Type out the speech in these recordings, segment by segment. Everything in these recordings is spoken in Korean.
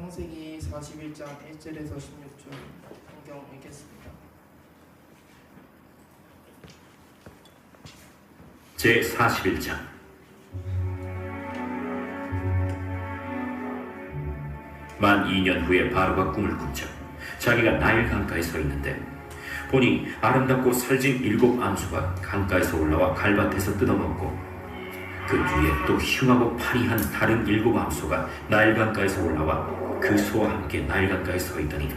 창세기 41장 1절에서 16절 성경 읽겠습니다. 제41장. 만 2년 후에 바로가 꿈을 꾼적 자기가 나일 강가에 서 있는데 보니 아름답고 살진 7 암소가 강가에서 올라와 갈밭에서 뜯어먹고 그 뒤에 또 흉하고 파리한 다른 7 암소가 나일 강가에서 올라와 그 소와 함께 나일 강가에 서 있더니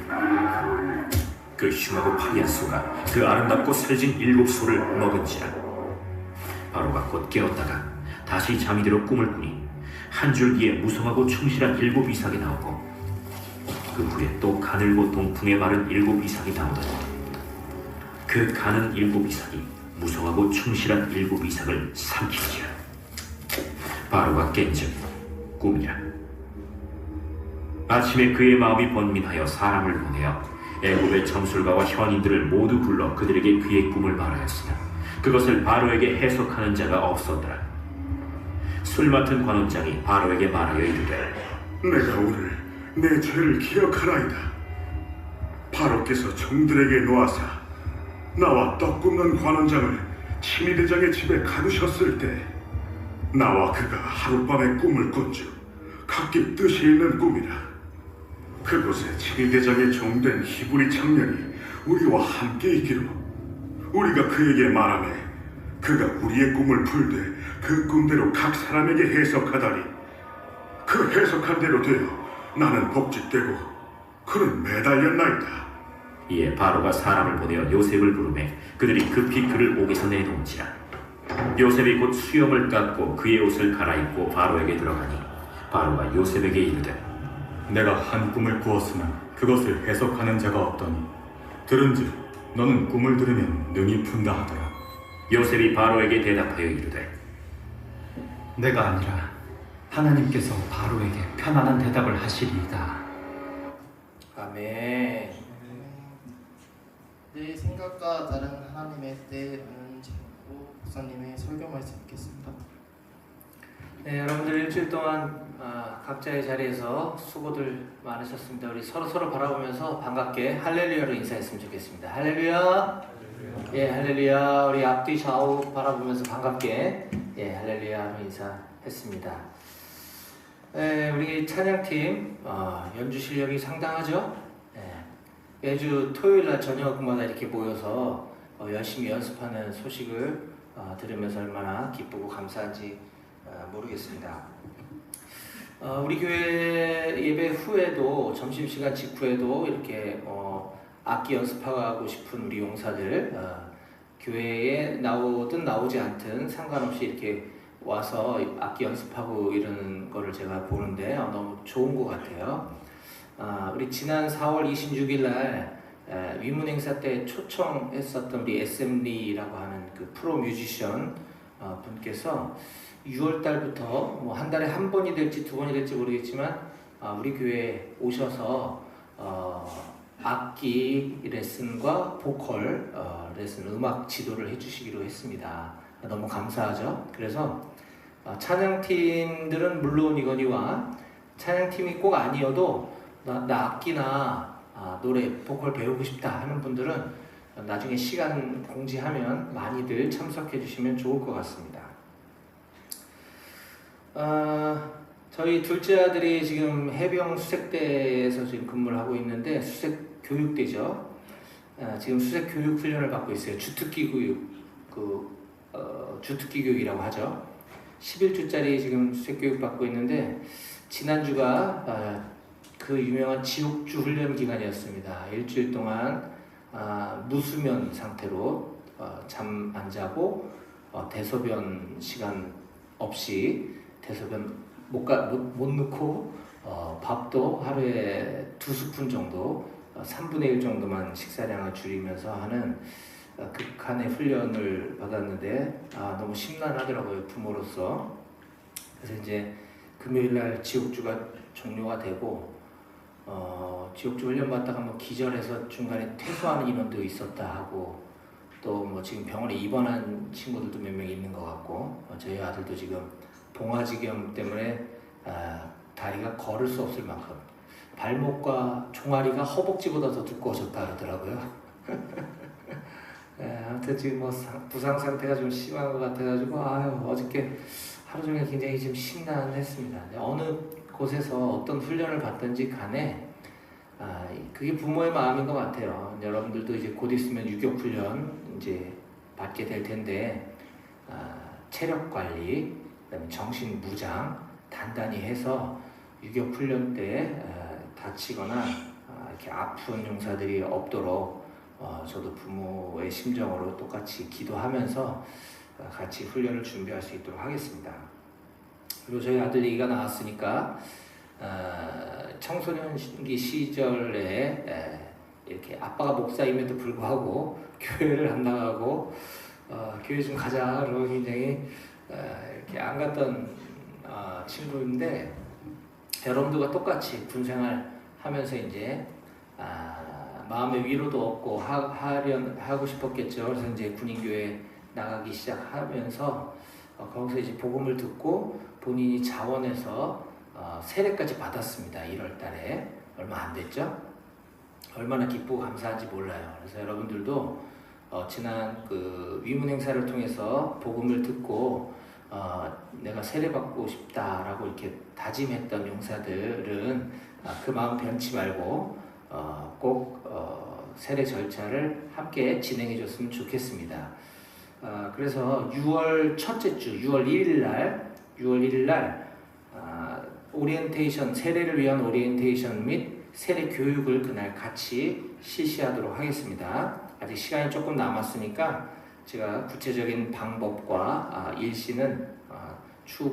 그 흉하고 파리한 소가 그 아름답고 살진 7 소를 먹은지라. 바로가 곧 깨었다가 다시 잠이 들어 꿈을 꾸니 한 줄기에 무성하고 충실한 7 이삭이 나오고 그 후에 또 가늘고 동풍에 마른 7 이삭이 나오더니 그 가는 7 이삭이 무성하고 충실한 7 이삭을 삼키지라. 바로가 깬즉 꿈이라. 아침에 그의 마음이 번민하여 사람을 보내어 애굽의 점술가와 현인들을 모두 불러 그들에게 그의 꿈을 말하였으나 그것을 바로에게 해석하는 자가 없었더라. 술 맡은 관원장이 바로에게 말하여 이르되 내가 오늘 내 죄를 기억하나이다. 바로께서 종들에게 놓아사 나와 떡 굽는 관원장을 치미대장의 집에 가두셨을 때 나와 그가 하룻밤에 꿈을 꾼즉 각기 뜻이 있는 꿈이라. 그곳에 치미대장의 종된 히브리 청년이 우리와 함께 있기로 우리가 그에게 말하매 그가 우리의 꿈을 풀되 그 꿈대로 각 사람에게 해석하다니 그 해석한 대로 되어 나는 복직되고 그는 매달렸나이다. 이에 바로가 사람을 보내어 요셉을 부르매 그들이 급히 그를 옥에서 내놓은지라. 요셉이 곧 수염을 깎고 그의 옷을 갈아입고 바로에게 들어가니 바로가 요셉에게 이르되 내가 한 꿈을 꾸었으나 그것을 해석하는 자가 없더니 들은즉 너는 꿈을 들으면 능히 푼다 하더라. 요셉이 바로에게 대답하여 이르되 내가 아니라 하나님께서 바로에게 편안한 대답을 하시리이다. 아멘. 내 생각과 다른 하나님의 때라는 제목으로 목사님의 설교 말씀 듣겠습니다. 네, 여러분들 일주일 동안 각자의 자리에서 수고들 많으셨습니다. 우리 서로 바라보면서 반갑게 할렐루야로 인사했으면 좋겠습니다. 할렐루야. 예, 할렐루야. 우리 앞뒤 좌우 바라보면서 반갑게 할렐루야로 인사했습니다. 우리 찬양팀 연주 실력이 상당하죠. 매주 토요일날 저녁마다 이렇게 모여서 열심히 연습하는 소식을 들으면서 얼마나 기쁘고 감사한지 모르겠습니다. 우리 교회 예배 후에도 점심시간 직후에도 이렇게 악기 연습하고 싶은 우리 용사들 교회에 나오든 나오지 않든 상관없이 이렇게 와서 악기 연습하고 이러는 거를 제가 보는데 너무 좋은 것 같아요. 우리 지난 4월 26일 날 위문 행사 때 초청했었던 우리 SM리라고 하는 그 프로 뮤지션 분께서 6월 달부터 뭐 한 달에 한 번이 될지 두 번이 될지 모르겠지만 우리 교회에 오셔서 악기 레슨과 보컬 레슨, 음악 지도를 해주시기로 했습니다. 너무 감사하죠. 그래서 찬양팀들은 물론이거니와 찬양팀이 꼭 아니어도 나 악기나 노래, 보컬 배우고 싶다 하는 분들은 나중에 시간 공지하면 많이들 참석해 주시면 좋을 것 같습니다. 저희 둘째 아들이 지금 해병 수색대에서 지금 근무를 하고 있는데 수색 교육대죠. 지금 수색 교육 훈련을 받고 있어요. 주특기 교육, 주특기 교육이라고 하죠. 11주짜리 지금 수색 교육 받고 있는데 지난주가 그 유명한 지옥주 훈련 기간이었습니다. 일주일 동안 무수면 상태로 잠 안 자고 대소변 시간 없이 대소변 못 넣고 밥도 하루에 2스푼 정도 3분의 1 정도만 식사량을 줄이면서 하는 극한의 훈련을 받았는데 너무 심란하더라고요, 부모로서. 그래서 이제 금요일날 지옥주가 종료가 되고 지옥주 훈련 받다가 뭐 기절해서 중간에 퇴소하는 인원도 있었다 하고 또 뭐 지금 병원에 입원한 친구들도 몇 명 있는 것 같고 저희 아들도 지금 봉화지경 때문에 다리가 걸을 수 없을 만큼 발목과 종아리가 허벅지보다 더 두꺼워졌다 그러더라고요. 아무튼 지금 뭐 부상 상태가 좀 심한 것 같아가지고 어저께 하루 종일 굉장히 좀 심란했습니다. 어느 곳에서 어떤 훈련을 받든지 간에 그게 부모의 마음인 것 같아요. 여러분들도 이제 곧 있으면 유격 훈련 이제 받게 될 텐데 체력 관리, 그다음에 정신 무장 단단히 해서 유격 훈련 때 다치거나 이렇게 아픈 용사들이 없도록 저도 부모의 심정으로 똑같이 기도하면서 같이 훈련을 준비할 수 있도록 하겠습니다. 그리고 저희 아들 얘기가 나왔으니까 청소년기 시절에 이렇게 아빠가 목사임에도 불구하고 교회를 안 나가고 교회 좀 가자 그러고 굉장히 이렇게 안 갔던 친구인데 여러분들과 똑같이 군생활 하면서 이제 마음의 위로도 얻고 하고 싶었겠죠. 그래서 이제 군인교회 나가기 시작하면서 거기서 이제 복음을 듣고 본인이 자원해서 세례까지 받았습니다. 1월 달에 얼마 안 됐죠. 얼마나 기쁘고 감사한지 몰라요. 그래서 여러분들도 지난 그 위문 행사를 통해서 복음을 듣고 내가 세례 받고 싶다라고 이렇게 다짐했던 용사들은 그 마음 변치 말고 꼭 세례 절차를 함께 진행해 줬으면 좋겠습니다. 그래서 6월 첫째 주 6월 1일 날 오리엔테이션, 세례를 위한 오리엔테이션 및 세례 교육을 그날 같이 실시하도록 하겠습니다. 아직 시간이 조금 남았으니까 제가 구체적인 방법과 일시는 추후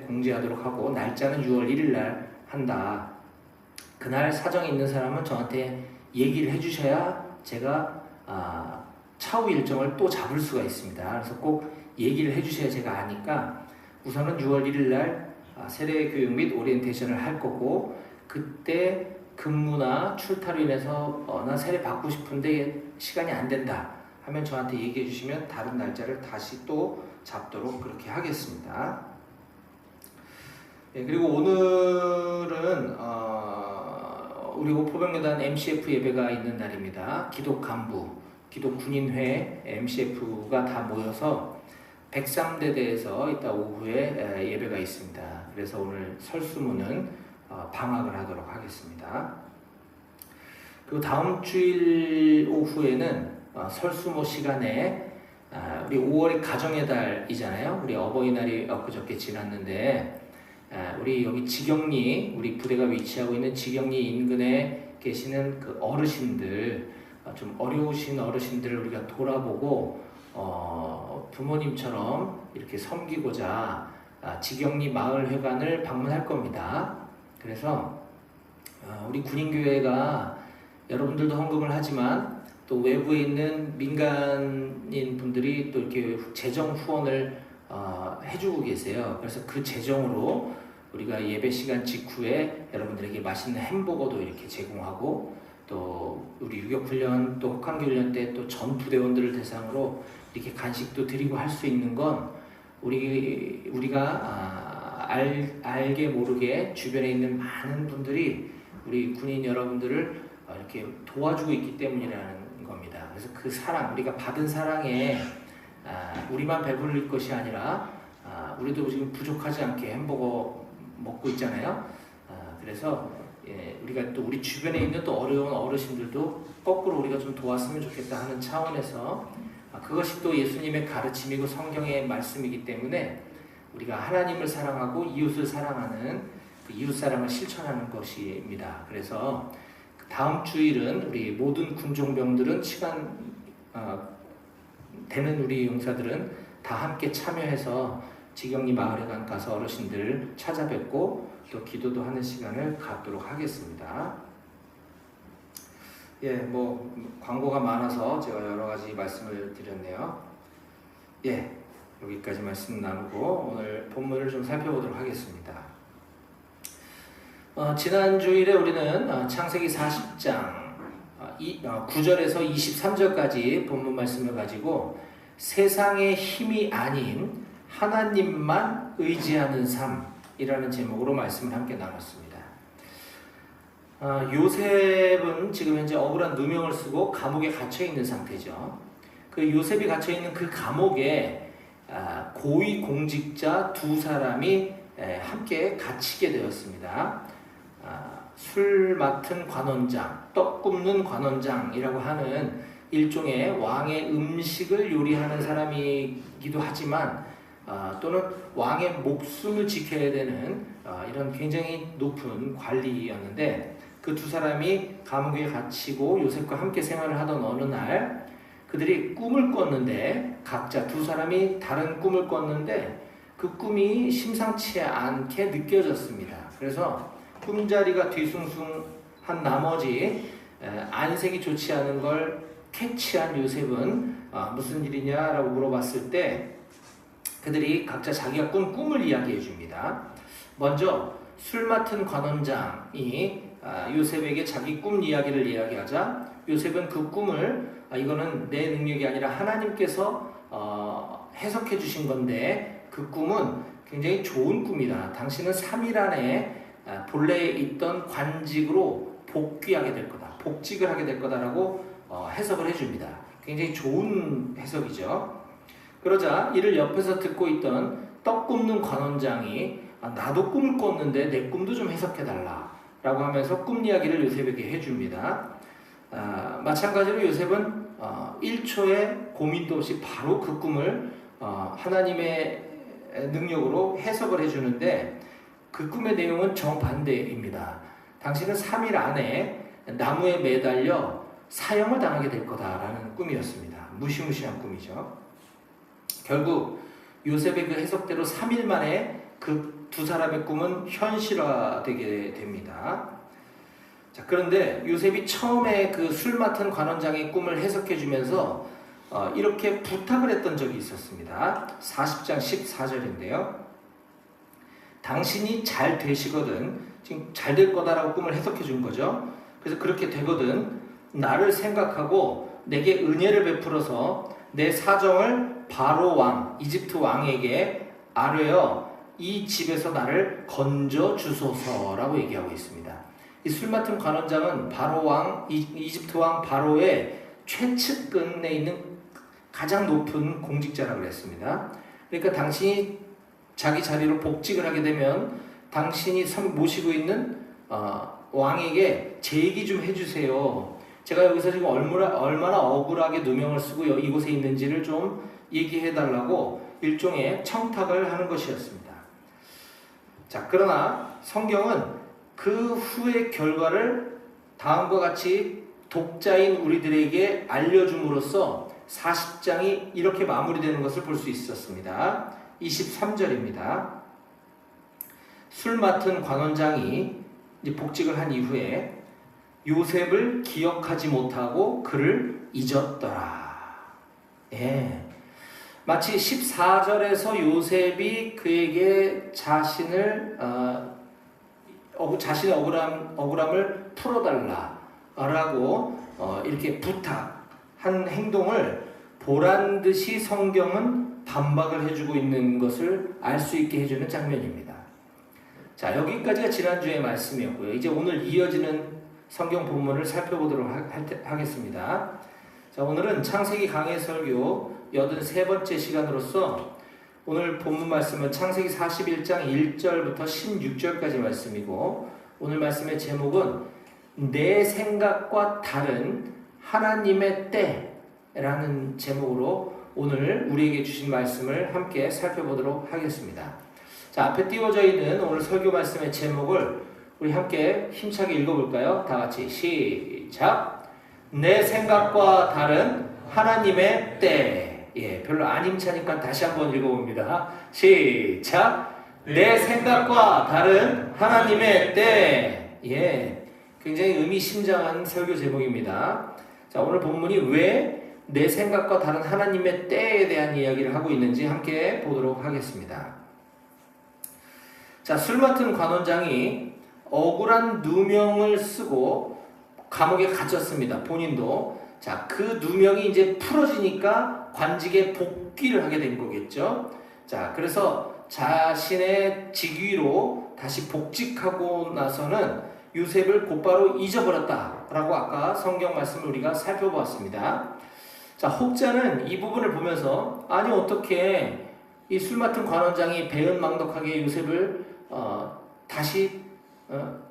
공지하도록 하고, 날짜는 6월 1일 날 한다. 그날 사정이 있는 사람은 저한테 얘기를 해주셔야 제가 차후 일정을 또 잡을 수가 있습니다. 그래서 꼭 얘기를 해주셔야 제가 아니까 우선은 6월 1일 날 세례 교육 및 오리엔테이션을 할 거고, 그때 근무나 출타로 인해서 나 세례 받고 싶은데 시간이 안 된다 하면 저한테 얘기해 주시면 다른 날짜를 다시 또 잡도록 그렇게 하겠습니다. 그리고 오늘은 우리 오포병여단 MCF 예배가 있는 날입니다. 기독 간부, 기독 군인회 MCF가 다 모여서 103대대에서 이따 오후에 예배가 있습니다. 그래서 오늘 설수문은 방학을 하도록 하겠습니다. 그리고 다음 주일 오후에는 설수모 시간에 우리 5월이 가정의 달이잖아요. 우리 어버이날이 엊그저께 지났는데 우리 여기 지경리, 우리 부대가 위치하고 있는 지경리 인근에 계시는 그 어르신들, 좀 어려우신 어르신들을 우리가 돌아보고 부모님처럼 이렇게 섬기고자 지경리 마을회관을 방문할 겁니다. 그래서 우리 군인교회가 여러분들도 헌금을 하지만 또 외부에 있는 민간인 분들이 또 이렇게 재정 후원을 해주고 계세요. 그래서 그 재정으로 우리가 예배 시간 직후에 여러분들에게 맛있는 햄버거도 이렇게 제공하고, 또 우리 유격훈련 또 혹한기훈련 때 또 전 부대원들을 대상으로 이렇게 간식도 드리고 할 수 있는 건 우리가 알게 모르게 주변에 있는 많은 분들이 우리 군인 여러분들을 이렇게 도와주고 있기 때문이라는 겁니다. 그래서 그 사랑, 우리가 받은 사랑에 우리만 배부를 것이 아니라 우리도 지금 부족하지 않게 햄버거 먹고 있잖아요. 그래서 우리가 또 우리 주변에 있는 또 어려운 어르신들도 거꾸로 우리가 좀 도왔으면 좋겠다 하는 차원에서 그것이 또 예수님의 가르침이고 성경의 말씀이기 때문에 우리가 하나님을 사랑하고 이웃을 사랑하는 그 이웃사랑을 실천하는 것입니다. 그래서 다음 주일은 우리 모든 군종병들은 시간 되는 우리 용사들은 다 함께 참여해서 지경리 마을회관 가서 어르신들 찾아뵙고 또 기도도 하는 시간을 갖도록 하겠습니다. 뭐 광고가 많아서 제가 여러 가지 말씀을 드렸네요. 여기까지 말씀 나누고 오늘 본문을 좀 살펴보도록 하겠습니다. 지난 주일에 우리는 창세기 40장 9절에서 23절까지 본문 말씀을 가지고 세상의 힘이 아닌 하나님만 의지하는 삶이라는 제목으로 말씀을 함께 나눴습니다. 요셉은 지금 현재 억울한 누명을 쓰고 감옥에 갇혀 있는 상태죠. 그 요셉이 갇혀 있는 그 감옥에 고위 공직자 두 사람이 함께 갇히게 되었습니다. 술 맡은 관원장, 떡 굽는 관원장이라고 하는 일종의 왕의 음식을 요리하는 사람이기도 하지만 또는 왕의 목숨을 지켜야 되는 이런 굉장히 높은 관리였는데, 그 두 사람이 감옥에 갇히고 요셉과 함께 생활을 하던 어느 날 그들이 꿈을 꿨는데, 각자 두 사람이 다른 꿈을 꿨는데 그 꿈이 심상치 않게 느껴졌습니다. 그래서 꿈자리가 뒤숭숭한 나머지 안색이 좋지 않은 걸 캐치한 요셉은 무슨 일이냐라고 물어봤을 때 그들이 각자 자기가 꾼 꿈을 이야기해 줍니다. 먼저 술 맡은 관원장이 요셉에게 자기 꿈 이야기를 이야기하자 요셉은 그 꿈을 이거는 내 능력이 아니라 하나님께서 해석해 주신 건데 그 꿈은 굉장히 좋은 꿈이다. 당신은 3일 안에 본래 있던 관직으로 복귀하게 될 거다. 복직을 하게 될 거다라고 해석을 해줍니다. 굉장히 좋은 해석이죠. 그러자 이를 옆에서 듣고 있던 떡 굽는 관원장이 나도 꿈을 꿨는데 내 꿈도 좀 해석해달라 라고 하면서 꿈 이야기를 요셉에게 해줍니다. 마찬가지로 요셉은 1초의 고민도 없이 바로 그 꿈을 하나님의 능력으로 해석을 해주는데 그 꿈의 내용은 정반대입니다. 당신은 3일 안에 나무에 매달려 사형을 당하게 될 거다라는 꿈이었습니다. 무시무시한 꿈이죠. 결국 요셉의 그 해석대로 3일 만에 그 두 사람의 꿈은 현실화되게 됩니다. 자, 그런데 요셉이 처음에 그 술 맡은 관원장의 꿈을 해석해 주면서 이렇게 부탁을 했던 적이 있었습니다. 40장 14절인데요. 당신이 잘 되시거든, 지금 잘 될 거다라고 꿈을 해석해 준 거죠. 그래서 그렇게 되거든 나를 생각하고 내게 은혜를 베풀어서 내 사정을 바로 왕, 이집트 왕에게 아뢰어 이 집에서 나를 건져 주소서라고 얘기하고 있습니다. 이 술 맡은 관원장은 바로 왕, 이집트 왕 바로의 최측근에 있는 가장 높은 공직자라고 그랬습니다. 그러니까 당신이 자기 자리로 복직을 하게 되면 당신이 모시고 있는 왕에게 제 얘기 좀 해주세요. 제가 여기서 지금 얼마나 억울하게 누명을 쓰고 이곳에 있는지를 좀 얘기해달라고 일종의 청탁을 하는 것이었습니다. 자, 그러나 성경은 그 후의 결과를 다음과 같이 독자인 우리들에게 알려줌으로써 40장이 이렇게 마무리되는 것을 볼 수 있었습니다. 23절입니다. 술 맡은 관원장이 이제 복직을 한 이후에 요셉을 기억하지 못하고 그를 잊었더라. 예. 마치 14절에서 요셉이 그에게 자신의 억울함을 풀어달라라고 이렇게 부탁한 행동을 보란 듯이 성경은 반박을 해주고 있는 것을 알 수 있게 해주는 장면입니다. 자, 여기까지가 지난주의 말씀이었고요. 이제 오늘 이어지는 성경 본문을 살펴보도록 하겠습니다. 자, 오늘은 창세기 강해 설교 83번째 시간으로서 오늘 본문 말씀은 창세기 41장 1절부터 16절까지 말씀이고, 오늘 말씀의 제목은 내 생각과 다른 하나님의 때라는 제목으로 오늘 우리에게 주신 말씀을 함께 살펴보도록 하겠습니다. 자, 앞에 띄워져 있는 오늘 설교 말씀의 제목을 우리 함께 힘차게 읽어볼까요? 다 같이 시작! 내 생각과 다른 하나님의 때. 예, 별로 안 힘차니까 다시 한번 읽어봅니다. 시작! 내 생각과 다른 하나님의 때. 예, 굉장히 의미심장한 설교 제목입니다. 자, 오늘 본문이 왜 내 생각과 다른 하나님의 때에 대한 이야기를 하고 있는지 함께 보도록 하겠습니다. 자, 술 맡은 관원장이 억울한 누명을 쓰고 감옥에 갇혔습니다. 본인도. 자, 그 누명이 이제 풀어지니까 관직에 복귀를 하게 된 거겠죠. 자, 그래서 자신의 직위로 다시 복직하고 나서는 요셉을 곧바로 잊어버렸다라고 아까 성경 말씀을 우리가 살펴보았습니다. 자, 혹자는 이 부분을 보면서 아니 어떻게 이 술 맡은 관원장이 배은망덕하게 요셉을 다시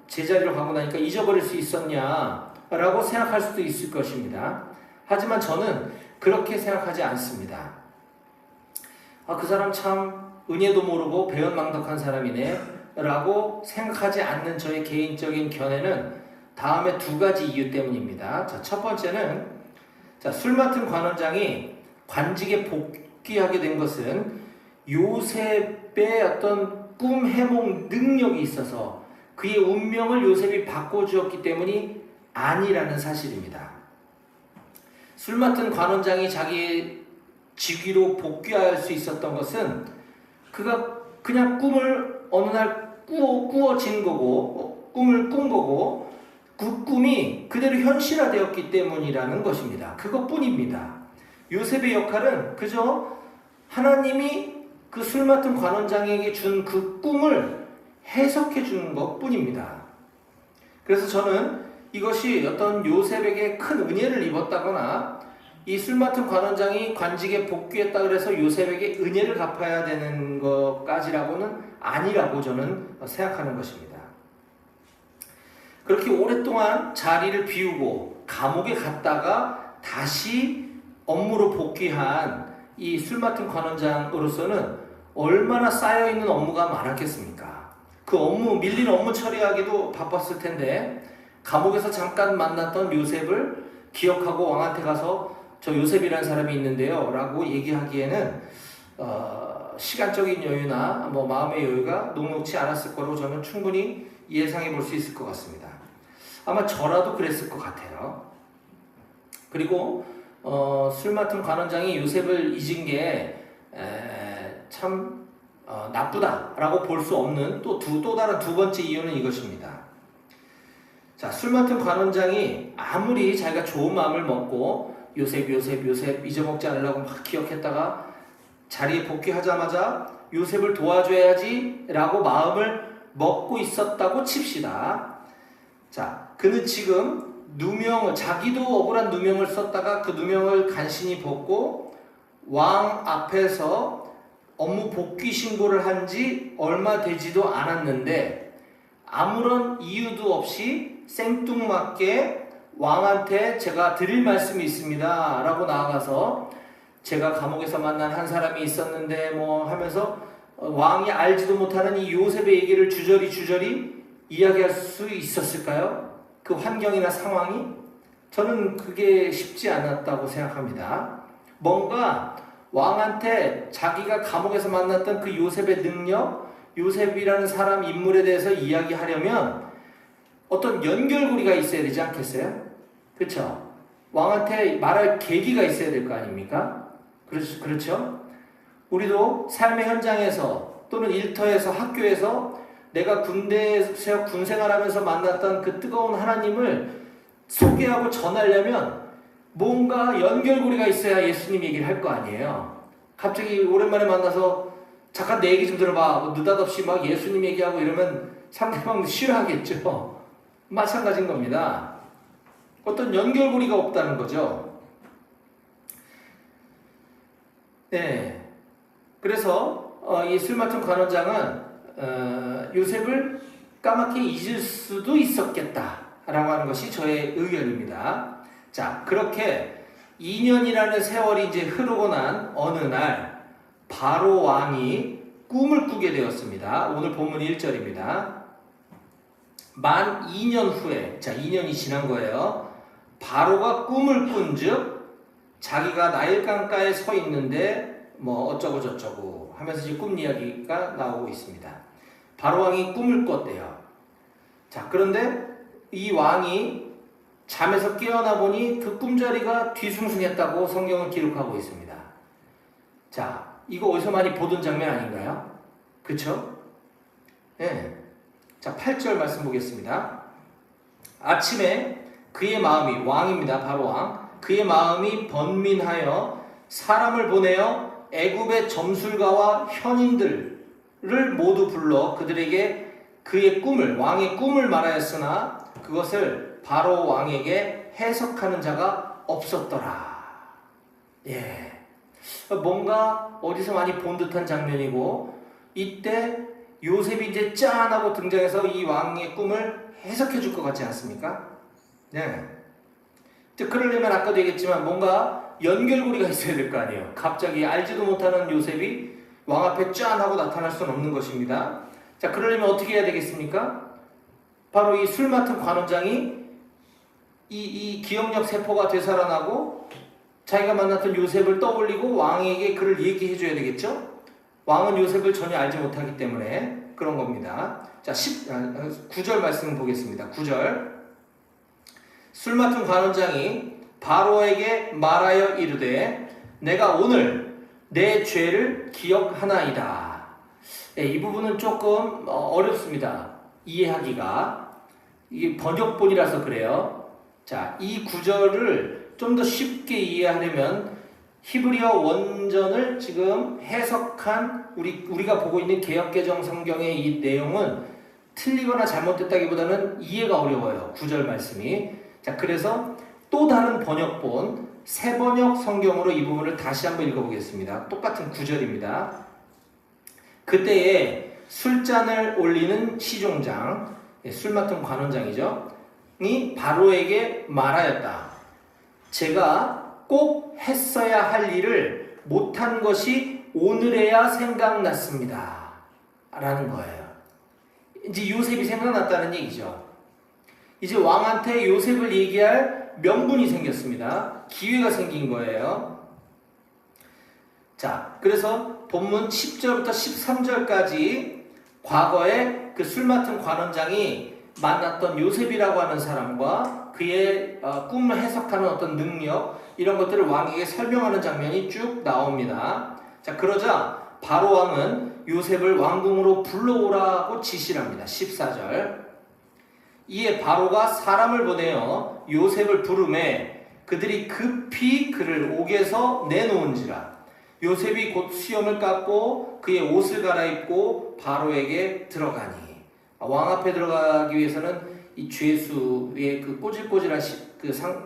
제자리로 가고 나니까 잊어버릴 수 있었냐라고 생각할 수도 있을 것입니다. 하지만 저는 그렇게 생각하지 않습니다. 그 사람 참 은혜도 모르고 배은망덕한 사람이네 라고 생각하지 않는 저의 개인적인 견해는 다음에 두 가지 이유 때문입니다. 자, 첫 번째는 술 맡은 관원장이 관직에 복귀하게 된 것은 요셉의 어떤 꿈 해몽 능력이 있어서 그의 운명을 요셉이 바꿔주었기 때문이 아니라는 사실입니다. 술 맡은 관원장이 자기의 직위로 복귀할 수 있었던 것은 그가 그냥 꿈을 어느 날 꾸어진 거고, 꿈을 꾼 거고, 그 꿈이 그대로 현실화되었기 때문이라는 것입니다. 그것뿐입니다. 요셉의 역할은 그저 하나님이 그 술 맡은 관원장에게 준 그 꿈을 해석해 주는 것뿐입니다. 그래서 저는 이것이 어떤 요셉에게 큰 은혜를 입었다거나 이 술 맡은 관원장이 관직에 복귀했다 그래서 요셉에게 은혜를 갚아야 되는 것까지라고는 아니라고 저는 생각하는 것입니다. 그렇게 오랫동안 자리를 비우고 감옥에 갔다가 다시 업무로 복귀한 이 술 맡은 관원장으로서는 얼마나 쌓여있는 업무가 많았겠습니까? 그 업무, 밀린 업무 처리하기도 바빴을 텐데 감옥에서 잠깐 만났던 요셉을 기억하고 왕한테 가서 저 요셉이라는 사람이 있는데요 라고 얘기하기에는 시간적인 여유나 마음의 여유가 녹록지 않았을 거로 저는 충분히 예상해 볼 수 있을 것 같습니다. 아마 저라도 그랬을 것 같아요. 그리고 술 맡은 관원장이 요셉을 잊은 게 참 나쁘다라고 볼 수 없는 또 다른 두 번째 이유는 이것입니다. 자, 술 맡은 관원장이 아무리 자기가 좋은 마음을 먹고 요셉 잊어먹지 않으려고 막 기억했다가 자리에 복귀하자마자 요셉을 도와줘야지 라고 마음을 먹고 있었다고 칩시다. 자, 그는 지금 자기도 억울한 누명을 썼다가 그 누명을 간신히 벗고 왕 앞에서 업무 복귀 신고를 한 지 얼마 되지도 않았는데 아무런 이유도 없이 생뚱맞게 왕한테 제가 드릴 말씀이 있습니다 라고 나아가서 제가 감옥에서 만난 한 사람이 있었는데 하면서 왕이 알지도 못하는 이 요셉의 얘기를 주저리 이야기할 수 있었을까요? 그 환경이나 상황이? 저는 그게 쉽지 않았다고 생각합니다. 뭔가 왕한테 자기가 감옥에서 만났던 그 요셉의 능력, 요셉이라는 사람 인물에 대해서 이야기하려면 어떤 연결고리가 있어야 되지 않겠어요? 그렇죠? 왕한테 말할 계기가 있어야 될 거 아닙니까? 그렇죠? 우리도 삶의 현장에서 또는 일터에서 학교에서 내가 군대에서 군생활하면서 만났던 그 뜨거운 하나님을 소개하고 전하려면 뭔가 연결고리가 있어야 예수님 얘기를 할 거 아니에요. 갑자기 오랜만에 만나서 잠깐 내 얘기 좀 들어봐. 느닷없이 막 예수님 얘기하고 이러면 상대방 싫어하겠죠. 마찬가지인 겁니다. 어떤 연결고리가 없다는 거죠. 네. 그래서 이 술 맡은 관원장은 요셉을 까맣게 잊을 수도 있었겠다라고 하는 것이 저의 의견입니다. 자, 그렇게 2년이라는 세월이 이제 흐르고 난 어느 날 바로 왕이 꿈을 꾸게 되었습니다. 오늘 본문 1절입니다. 만 2년 후에, 자 2년이 지난 거예요. 바로가 꿈을 꾼즉 자기가 나일강가에 서 있는데 어쩌고 저쩌고 하면서 이제 꿈 이야기가 나오고 있습니다. 바로 왕이 꿈을 꿨대요. 자, 그런데 이 왕이 잠에서 깨어나 보니 그 꿈자리가 뒤숭숭했다고 성경은 기록하고 있습니다. 자, 이거 어디서 많이 보던 장면 아닌가요? 그쵸? 네. 자, 8절 말씀 보겠습니다. 아침에 그의 마음이, 왕입니다. 바로 왕. 그의 마음이 번민하여 사람을 보내어 애굽의 점술가와 현인들을 모두 불러 그들에게 그의 꿈을, 왕의 꿈을 말하였으나 그것을 바로 왕에게 해석하는 자가 없었더라. 예. 뭔가 어디서 많이 본 듯한 장면이고, 이때 요셉이 이제 짠 하고 등장해서 이 왕의 꿈을 해석해 줄 것 같지 않습니까? 네. 그러려면 아까도 얘기했지만 뭔가 연결고리가 있어야 될 거 아니에요. 갑자기 알지도 못하는 요셉이 왕 앞에 짠 하고 나타날 수는 없는 것입니다. 자, 그러려면 어떻게 해야 되겠습니까? 바로 이 술 맡은 관원장이 이 기억력 세포가 되살아나고 자기가 만났던 요셉을 떠올리고 왕에게 그를 얘기해 줘야 되겠죠? 왕은 요셉을 전혀 알지 못하기 때문에 그런 겁니다. 자, 9절 말씀 보겠습니다. 9절. 술 맡은 관원장이 바로에게 말하여 이르되 내가 오늘 내 죄를 기억하나이다. 네, 이 부분은 조금 어렵습니다. 이해하기가. 이게 번역본이라서 그래요. 자, 이 구절을 좀 더 쉽게 이해하려면 히브리어 원전을 지금 해석한 우리가 보고 있는 개역개정 성경의 이 내용은 틀리거나 잘못됐다기보다는 이해가 어려워요. 9절 말씀이. 자, 그래서 또 다른 번역본 새번역 성경으로 이 부분을 다시 한번 읽어보겠습니다. 똑같은 9절입니다. 그때에 술잔을 올리는 시종장, 술 맡은 관원장이죠. 이 바로에게 말하였다. 제가 꼭 했어야 할 일을 못한 것이 오늘에야 생각났습니다. 라는 거예요. 이제 요셉이 생각났다는 얘기죠. 이제 왕한테 요셉을 얘기할 명분이 생겼습니다. 기회가 생긴 거예요. 자, 그래서 본문 10절부터 13절까지 과거에 그 술 맡은 관원장이 만났던 요셉이라고 하는 사람과 그의 꿈을 해석하는 어떤 능력, 이런 것들을 왕에게 설명하는 장면이 쭉 나옵니다. 자, 그러자 바로 왕은 요셉을 왕궁으로 불러오라고 지시를 합니다. 14절. 이에 바로가 사람을 보내어 요셉을 부르매 그들이 급히 그를 옥에서 내놓은지라. 요셉이 곧 수염을 깎고 그의 옷을 갈아입고 바로에게 들어가니. 왕 앞에 들어가기 위해서는 이 죄수의 그 꼬질꼬질한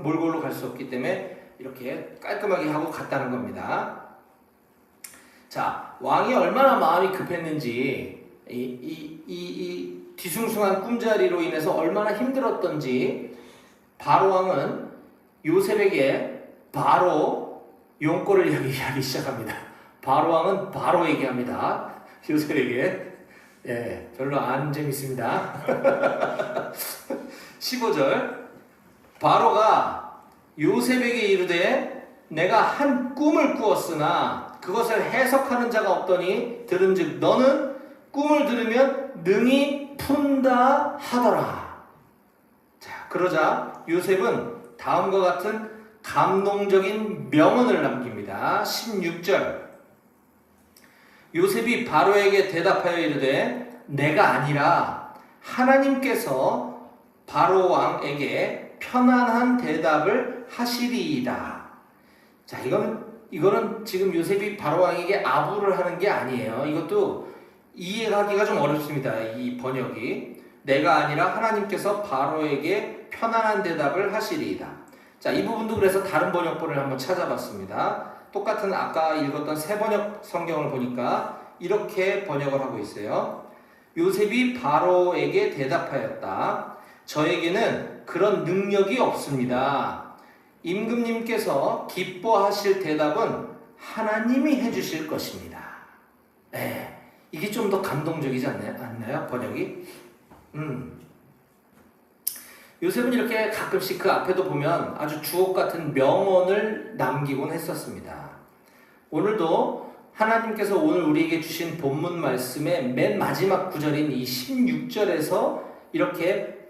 몰골로 갈 수 없기 때문에 이렇게 깔끔하게 하고 갔다는 겁니다. 자, 왕이 얼마나 마음이 급했는지, 이 뒤숭숭한 꿈자리로 인해서 얼마나 힘들었던지, 바로 왕은 요셉에게 바로 용꼬를 이야기하기 시작합니다. 바로 왕은 바로 얘기합니다. 요셉에게. 예, 별로 안 재밌습니다. 15절. 바로가 요셉에게 이르되 내가 한 꿈을 꾸었으나 그것을 해석하는 자가 없더니 들은즉 너는 꿈을 들으면 능히 푼다 하더라. 자, 그러자 요셉은 다음과 같은 감동적인 명언을 남깁니다. 16절. 요셉이 바로에게 대답하여 이르되 내가 아니라 하나님께서 바로 왕에게 편안한 대답을 하시리이다. 자, 이거는 지금 요셉이 바로 왕에게 아부를 하는 게 아니에요. 이것도 이해하기가 좀 어렵습니다. 이 번역이. 내가 아니라 하나님께서 바로에게 편안한 대답을 하시리이다. 자, 이 부분도 그래서 다른 번역본을 한번 찾아봤습니다. 똑같은 아까 읽었던 새번역 성경을 보니까 이렇게 번역을 하고 있어요. 요셉이 바로에게 대답하였다. 저에게는 그런 능력이 없습니다. 임금님께서 기뻐하실 대답은 하나님이 해주실 것입니다. 네, 이게 좀 더 감동적이지 않나요? 번역이? 요셉은 이렇게 가끔씩 그 앞에도 보면 아주 주옥 같은 명언을 남기곤 했었습니다. 오늘도 하나님께서 오늘 우리에게 주신 본문 말씀의 맨 마지막 구절인 이 16절에서 이렇게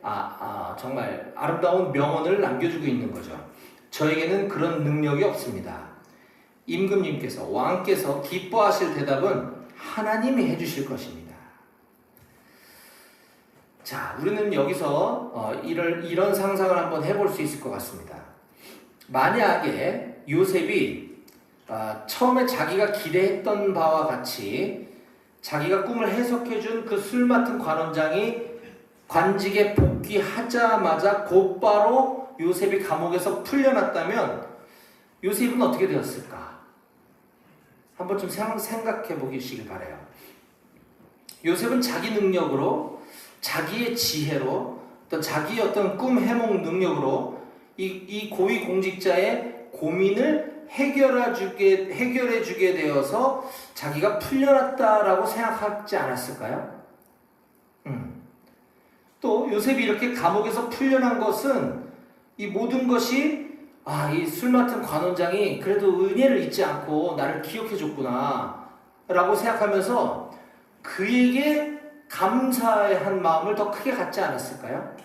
정말 아름다운 명언을 남겨주고 있는 거죠. 저에게는 그런 능력이 없습니다. 임금님께서, 왕께서 기뻐하실 대답은 하나님이 해주실 것입니다. 자, 우리는 여기서 이런 상상을 한번 해볼 수 있을 것 같습니다. 만약에 요셉이 처음에 자기가 기대했던 바와 같이 자기가 꿈을 해석해준 그 술 맡은 관원장이 관직에 복귀하자마자 곧바로 요셉이 감옥에서 풀려났다면 요셉은 어떻게 되었을까? 한번 좀 생각해 보시길 바라요. 요셉은 자기 능력으로, 자기의 지혜로, 또 자기의 어떤 꿈 해몽 능력으로 이 고위 공직자의 고민을 해결해 주게 되어서 자기가 풀려났다라고 생각하지 않았을까요? 또 요셉이 이렇게 감옥에서 풀려난 것은 이 모든 것이 이 술 맡은 관원장이 그래도 은혜를 잊지 않고 나를 기억해 줬구나 라고 생각하면서 그에게 감사한 마음을 더 크게 갖지 않았을까요?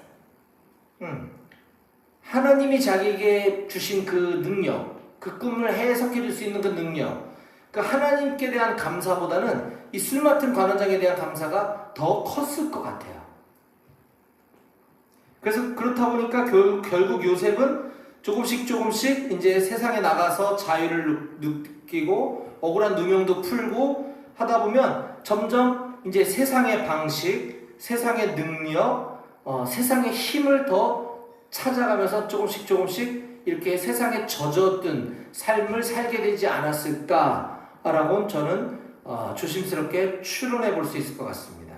하나님이 자기에게 주신 그 능력, 그 꿈을 해석해 줄 수 있는 그 능력, 그 하나님께 대한 감사보다는 이 술 맡은 관원장에 대한 감사가 더 컸을 것 같아요. 그래서 그렇다 보니까 결국 요셉은 조금씩 이제 세상에 나가서 자유를 느끼고 억울한 누명도 풀고 하다 보면 점점 이제 세상의 방식, 세상의 능력, 세상의 힘을 더 찾아가면서 조금씩 이렇게 세상에 젖어든 삶을 살게 되지 않았을까라고 저는 조심스럽게 추론해 볼 수 있을 것 같습니다.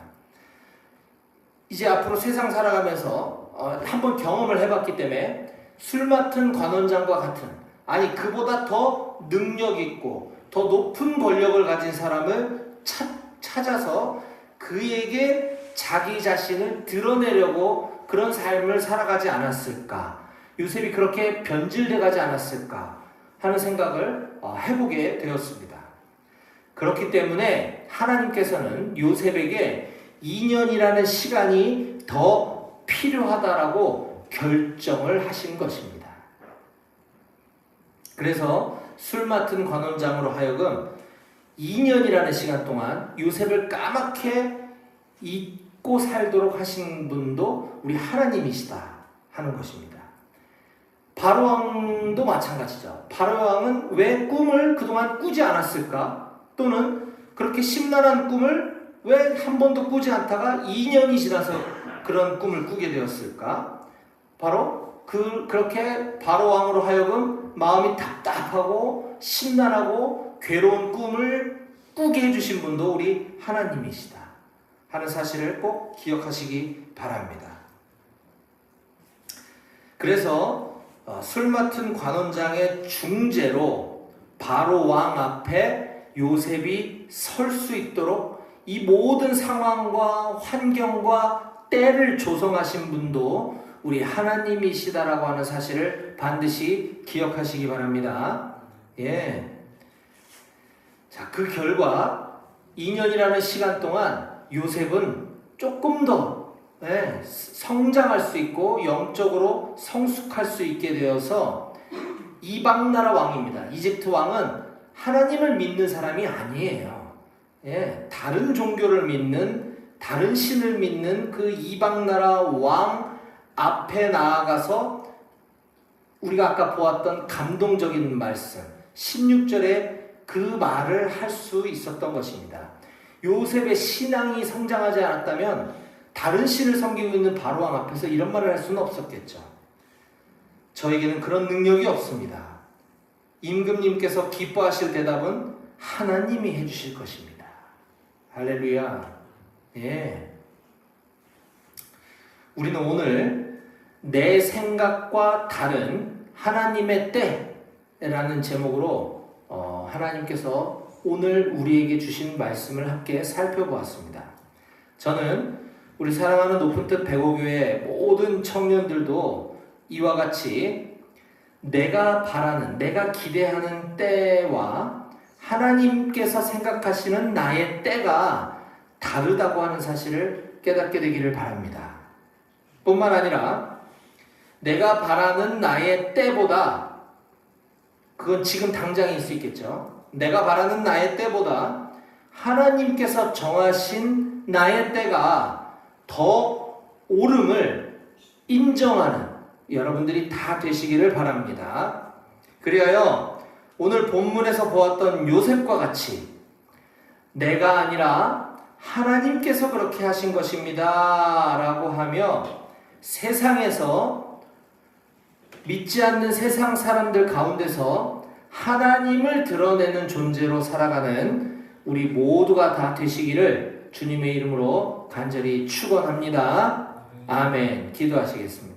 이제 앞으로 세상 살아가면서 한번 경험을 해봤기 때문에 술 맡은 관원장과 같은, 아니 그보다 더 능력 있고 더 높은 권력을 가진 사람을 찾아서 그에게 자기 자신을 드러내려고 그런 삶을 살아가지 않았을까, 요셉이 그렇게 변질돼 가지 않았을까 하는 생각을 해보게 되었습니다. 그렇기 때문에 하나님께서는 요셉에게 2년이라는 시간이 더 필요하다라고 결정을 하신 것입니다. 그래서 술 맡은 관원장으로 하여금 2년이라는 시간 동안 요셉을 까맣게 잊고 살도록 하신 분도 우리 하나님이시다 하는 것입니다. 바로 왕도 마찬가지죠. 바로 왕은 왜 꿈을 그동안 꾸지 않았을까? 또는 그렇게 심란한 꿈을 왜 한 번도 꾸지 않다가 2년이 지나서 그런 꿈을 꾸게 되었을까? 바로 그렇게 바로 왕으로 하여금 마음이 답답하고 심란하고 괴로운 꿈을 꾸게 해주신 분도 우리 하나님이시다 하는 사실을 꼭 기억하시기 바랍니다. 그래서 술 맡은 관원장의 중재로 바로 왕 앞에 요셉이 설 수 있도록 이 모든 상황과 환경과 때를 조성하신 분도 우리 하나님이시다라고 하는 사실을 반드시 기억하시기 바랍니다. 자, 그 결과 2년이라는 시간 동안 요셉은 조금 더 성장할 수 있고 영적으로 성숙할 수 있게 되어서 이방 나라 왕입니다. 이집트 왕은 하나님을 믿는 사람이 아니에요. 다른 종교를 믿는, 다른 신을 믿는 그 이방 나라 왕 앞에 나아가서 우리가 아까 보았던 감동적인 말씀 16절에 그 말을 할 수 있었던 것입니다. 요셉의 신앙이 성장하지 않았다면 다른 신을 섬기고 있는 바로 왕 앞에서 이런 말을 할 수는 없었겠죠. 저에게는 그런 능력이 없습니다. 임금님께서 기뻐하실 대답은 하나님이 해주실 것입니다. 할렐루야. 우리는 오늘 내 생각과 다른 하나님의 때라는 제목으로 하나님께서 오늘 우리에게 주신 말씀을 함께 살펴보았습니다. 저는 우리 사랑하는 높은 뜻 배고교회 모든 청년들도 이와 같이 내가 바라는, 내가 기대하는 때와 하나님께서 생각하시는 나의 때가 다르다고 하는 사실을 깨닫게 되기를 바랍니다. 뿐만 아니라 내가 바라는 나의 때보다, 그건 지금 당장일 수 있겠죠. 내가 바라는 나의 때보다 하나님께서 정하신 나의 때가 더 옳음을 인정하는 여러분들이 다 되시기를 바랍니다. 그리하여 오늘 본문에서 보았던 요셉과 같이 내가 아니라 하나님께서 그렇게 하신 것입니다 라고 하며 세상에서 믿지 않는 세상 사람들 가운데서 하나님을 드러내는 존재로 살아가는 우리 모두가 다 되시기를 주님의 이름으로 간절히 축원합니다. 아멘. 기도하시겠습니다.